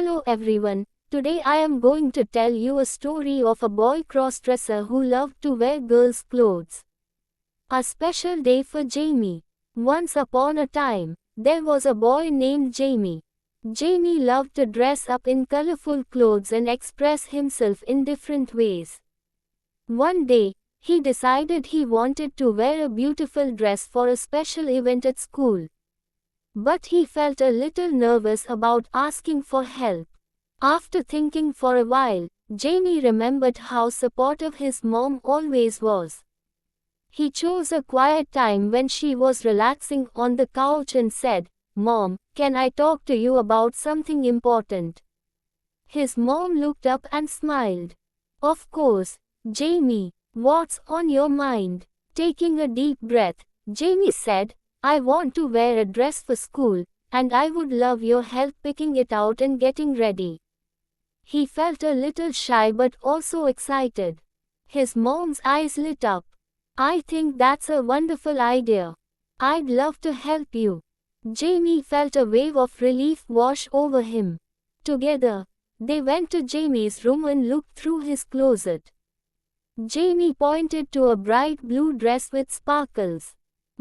Hello everyone, today I am going to tell you a story of a boy crossdresser who loved to wear girls' clothes. A special day for Jamie. Once upon a time, there was a boy named Jamie. Jamie loved to dress up in colorful clothes and express himself in different ways. One day, he decided he wanted to wear a beautiful dress for a special event at school. But he felt a little nervous about asking for help. After thinking for a while, Jamie remembered how supportive his mom always was. He chose a quiet time when she was relaxing on the couch and said, "Mom, can I talk to you about something important?" His mom looked up and smiled. "Of course, Jamie, what's on your mind?" Taking a deep breath, Jamie said, "I want to wear a dress for school, and I would love your help picking it out and getting ready." He felt a little shy but also excited. His mom's eyes lit up. "I think that's a wonderful idea. I'd love to help you." Jamie felt a wave of relief wash over him. Together, they went to Jamie's room and looked through his closet. Jamie pointed to a bright blue dress with sparkles.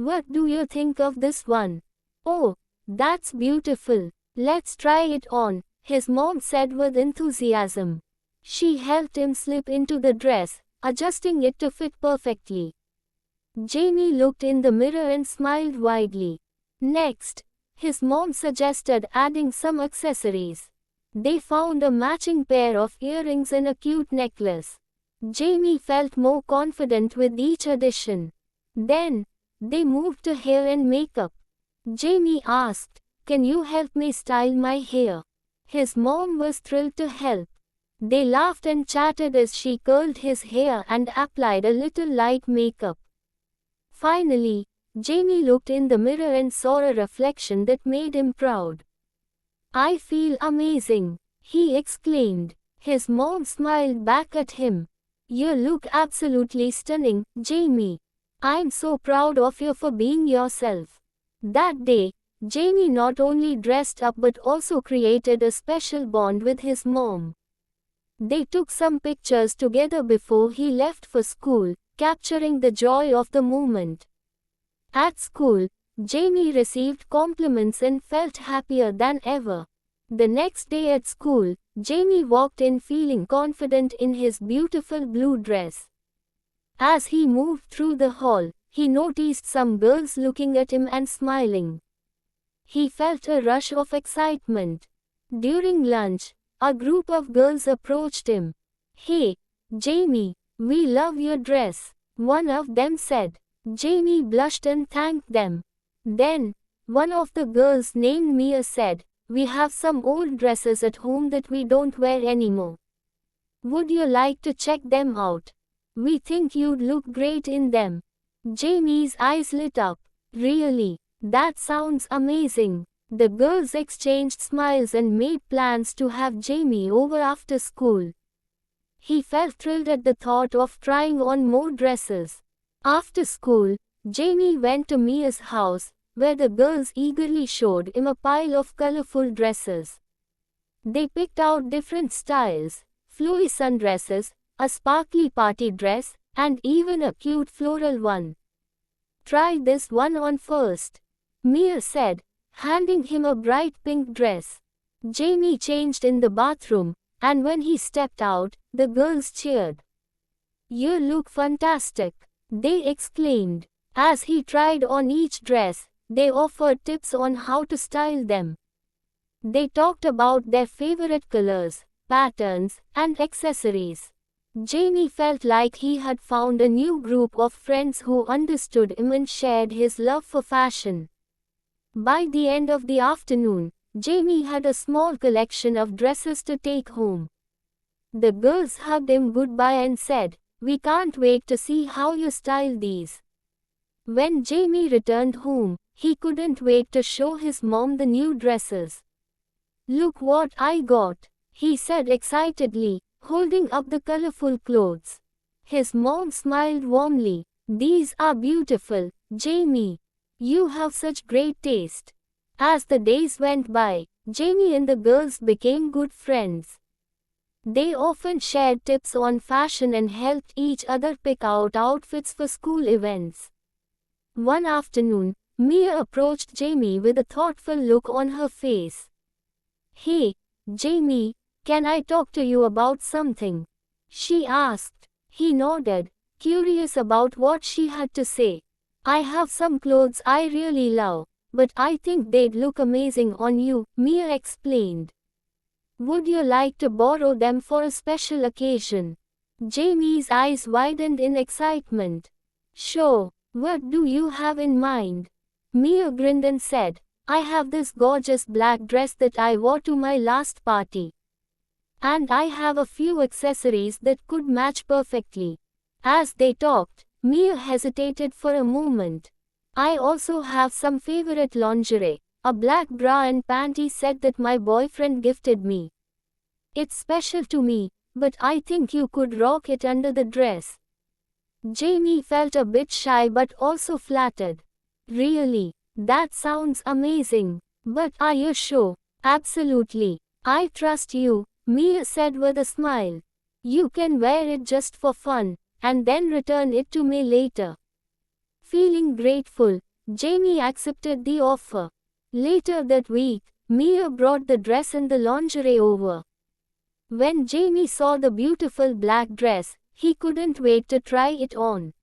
"What do you think of this one?" "Oh, that's beautiful. Let's try it on," his mom said with enthusiasm. She helped him slip into the dress, adjusting it to fit perfectly. Jamie looked in the mirror and smiled widely. Next, his mom suggested adding some accessories. They found a matching pair of earrings and a cute necklace. Jamie felt more confident with each addition. Then, they moved to hair and makeup. Jamie asked, "Can you help me style my hair?" His mom was thrilled to help. They laughed and chatted as she curled his hair and applied a little light makeup. Finally, Jamie looked in the mirror and saw a reflection that made him proud. "I feel amazing," he exclaimed. His mom smiled back at him. "You look absolutely stunning, Jamie. I'm so proud of you for being yourself." That day, Jamie not only dressed up but also created a special bond with his mom. They took some pictures together before he left for school, capturing the joy of the moment. At school, Jamie received compliments and felt happier than ever. The next day at school, Jamie walked in feeling confident in his beautiful blue dress. As he moved through the hall, he noticed some girls looking at him and smiling. He felt a rush of excitement. During lunch, a group of girls approached him. "Hey, Jamie, we love your dress," one of them said. Jamie blushed and thanked them. Then, one of the girls named Mia said, "We have some old dresses at home that we don't wear anymore. Would you like to check them out? We think you'd look great in them." Jamie's eyes lit up. "Really? That sounds amazing." The girls exchanged smiles and made plans to have Jamie over after school. He felt thrilled at the thought of trying on more dresses. After school, Jamie went to Mia's house, where the girls eagerly showed him a pile of colorful dresses. They picked out different styles, flowy sundresses, a sparkly party dress, and even a cute floral one. "Try this one on first," Mia said, handing him a bright pink dress. Jamie changed in the bathroom, and when he stepped out, the girls cheered. "You look fantastic," they exclaimed. As he tried on each dress, they offered tips on how to style them. They talked about their favorite colors, patterns, and accessories. Jamie felt like he had found a new group of friends who understood him and shared his love for fashion. By the end of the afternoon, Jamie had a small collection of dresses to take home. The girls hugged him goodbye and said, "We can't wait to see how you style these." When Jamie returned home, he couldn't wait to show his mom the new dresses. "Look what I got," he said excitedly, holding up the colorful clothes. His mom smiled warmly. "These are beautiful, Jamie. You have such great taste." As the days went by, Jamie and the girls became good friends. They often shared tips on fashion and helped each other pick out outfits for school events. One afternoon, Mia approached Jamie with a thoughtful look on her face. "Hey, Jamie, can I talk to you about something?" she asked. He nodded, curious about what she had to say. "I have some clothes I really love, but I think they'd look amazing on you," Mia explained. "Would you like to borrow them for a special occasion?" Jamie's eyes widened in excitement. "Sure, what do you have in mind?" Mia grinned and said, "I have this gorgeous black dress that I wore to my last party. And I have a few accessories that could match perfectly." As they talked, Mia hesitated for a moment. "I also have some favorite lingerie, a black bra and panty set that my boyfriend gifted me. It's special to me, but I think you could rock it under the dress." Jamie felt a bit shy but also flattered. "Really? That sounds amazing. But are you sure?" "Absolutely. I trust you," Mia said with a smile. "You can wear it just for fun, and then return it to me later." Feeling grateful, Jamie accepted the offer. Later that week, Mia brought the dress and the lingerie over. When Jamie saw the beautiful black dress, he couldn't wait to try it on.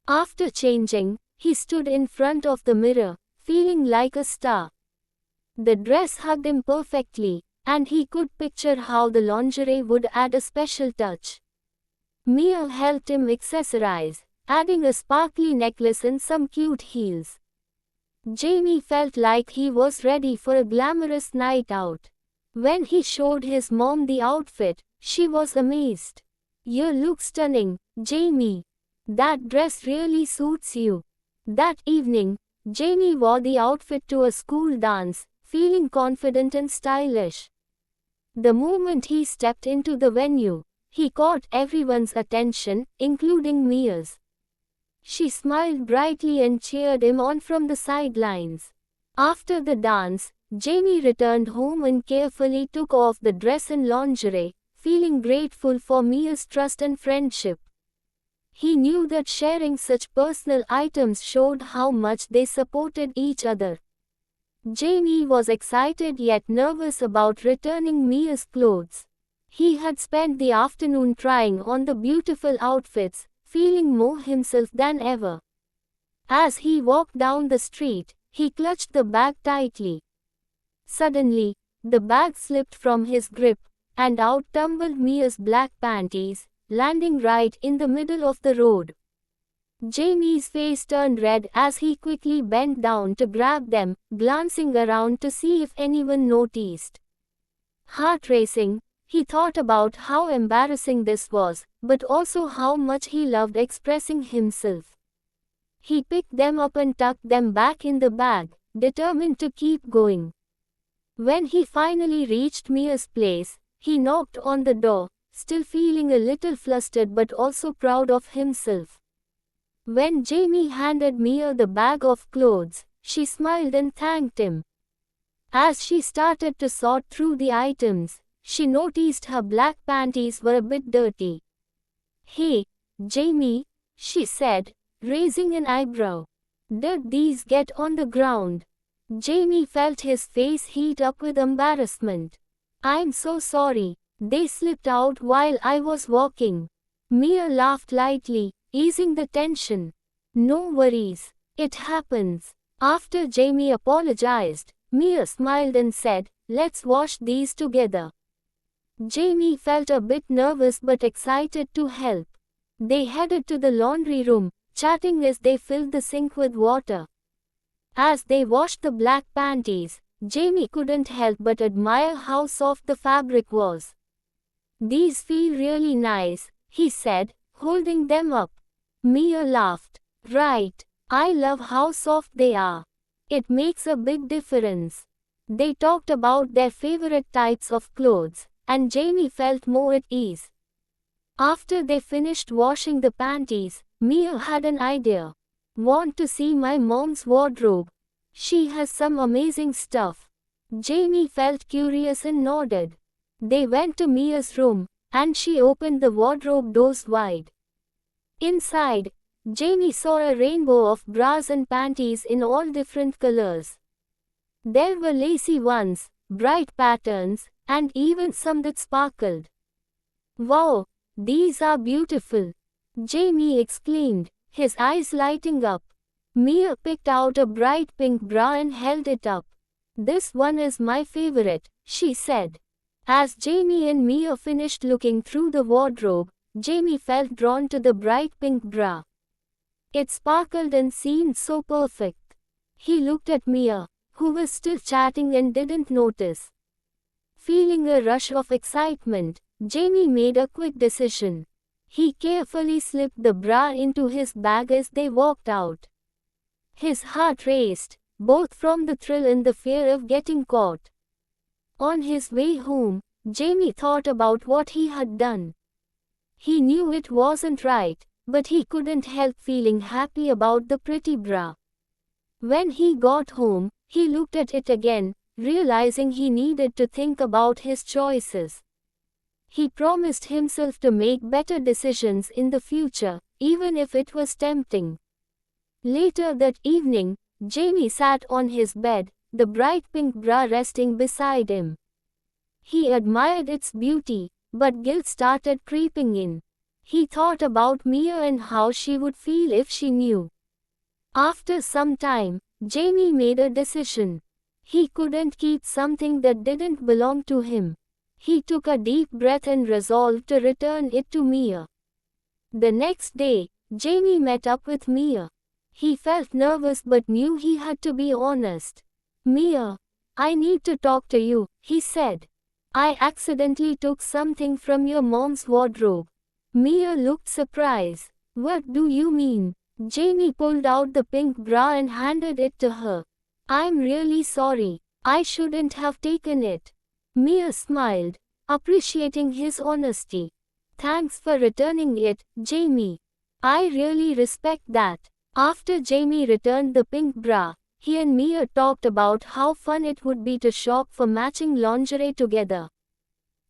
After changing, he stood in front of the mirror, feeling like a star. The dress hugged him perfectly, and he could picture how the lingerie would add a special touch. Mia helped him accessorize, adding a sparkly necklace and some cute heels. Jamie felt like he was ready for a glamorous night out. When he showed his mom the outfit, she was amazed. "You look stunning, Jamie. That dress really suits you." That evening, Jamie wore the outfit to a school dance, feeling confident and stylish. The moment he stepped into the venue, he caught everyone's attention, including Mia's. She smiled brightly and cheered him on from the sidelines. After the dance, Jamie returned home and carefully took off the dress and lingerie, feeling grateful for Mia's trust and friendship. He knew that sharing such personal items showed how much they supported each other. Jamie was excited yet nervous about returning Mia's clothes. He had spent the afternoon trying on the beautiful outfits, feeling more himself than ever. As he walked down the street, he clutched the bag tightly. Suddenly, the bag slipped from his grip, and out tumbled Mia's black panties, landing right in the middle of the road. Jamie's face turned red as he quickly bent down to grab them, glancing around to see if anyone noticed. Heart racing, he thought about how embarrassing this was, but also how much he loved expressing himself. He picked them up and tucked them back in the bag, determined to keep going. When he finally reached Mia's place, he knocked on the door, still feeling a little flustered but also proud of himself. When Jamie handed Mia the bag of clothes, she smiled and thanked him. As she started to sort through the items, she noticed her black panties were a bit dirty. "Hey, Jamie," she said, raising an eyebrow. "Did these get on the ground?" Jamie felt his face heat up with embarrassment. "I'm so sorry. They slipped out while I was walking." Mia laughed lightly, easing the tension. "No worries. It happens." After Jamie apologized, Mia smiled and said, "Let's wash these together." Jamie felt a bit nervous but excited to help. They headed to the laundry room, chatting as they filled the sink with water. As they washed the black panties, Jamie couldn't help but admire how soft the fabric was. "These feel really nice," he said, holding them up. Mia laughed. "Right. I love how soft they are. It makes a big difference." They talked about their favorite types of clothes, and Jamie felt more at ease. After they finished washing the panties, Mia had an idea. "Want to see my mom's wardrobe? She has some amazing stuff." Jamie felt curious and nodded. They went to Mia's room, and she opened the wardrobe doors wide. Inside, Jamie saw a rainbow of bras and panties in all different colors. There were lacy ones, bright patterns, and even some that sparkled. "Wow, these are beautiful!" Jamie exclaimed, his eyes lighting up. Mia picked out a bright pink bra and held it up. "This one is my favorite," she said. As Jamie and Mia finished looking through the wardrobe, Jamie felt drawn to the bright pink bra. It sparkled and seemed so perfect. He looked at Mia, who was still chatting and didn't notice. Feeling a rush of excitement, Jamie made a quick decision. He carefully slipped the bra into his bag as they walked out. His heart raced, both from the thrill and the fear of getting caught. On his way home, Jamie thought about what he had done. He knew it wasn't right, but he couldn't help feeling happy about the pretty bra. When he got home, he looked at it again, realizing he needed to think about his choices. He promised himself to make better decisions in the future, even if it was tempting. Later that evening, Jamie sat on his bed, the bright pink bra resting beside him. He admired its beauty, but guilt started creeping in. He thought about Mia and how she would feel if she knew. After some time, Jamie made a decision. He couldn't keep something that didn't belong to him. He took a deep breath and resolved to return it to Mia. The next day, Jamie met up with Mia. He felt nervous but knew he had to be honest. "Mia, I need to talk to you," he said. "I accidentally took something from your mom's wardrobe." Mia looked surprised. "What do you mean?" Jamie pulled out the pink bra and handed it to her. "I'm really sorry. I shouldn't have taken it." Mia smiled, appreciating his honesty. "Thanks for returning it, Jamie. I really respect that." After Jamie returned the pink bra, he and Mia talked about how fun it would be to shop for matching lingerie together.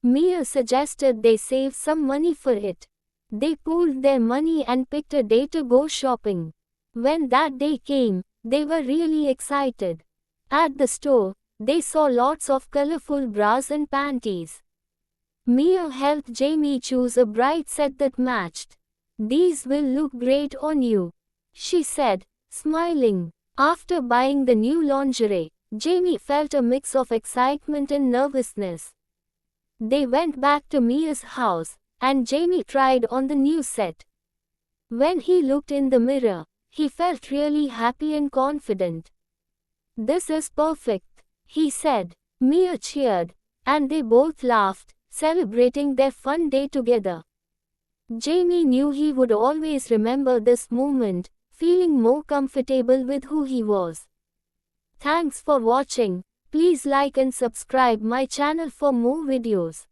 Mia suggested they save some money for it. They pooled their money and picked a day to go shopping. When that day came, they were really excited. At the store, they saw lots of colorful bras and panties. Mia helped Jamie choose a bright set that matched. "These will look great on you," she said, smiling. After buying the new lingerie, Jamie felt a mix of excitement and nervousness. They went back to Mia's house, and Jamie tried on the new set. When he looked in the mirror, he felt really happy and confident. "This is perfect," he said. Mia cheered, and they both laughed, celebrating their fun day together. Jamie knew he would always remember this moment, feeling more comfortable with who he was. Thanks for watching. Please like and subscribe my channel for more videos.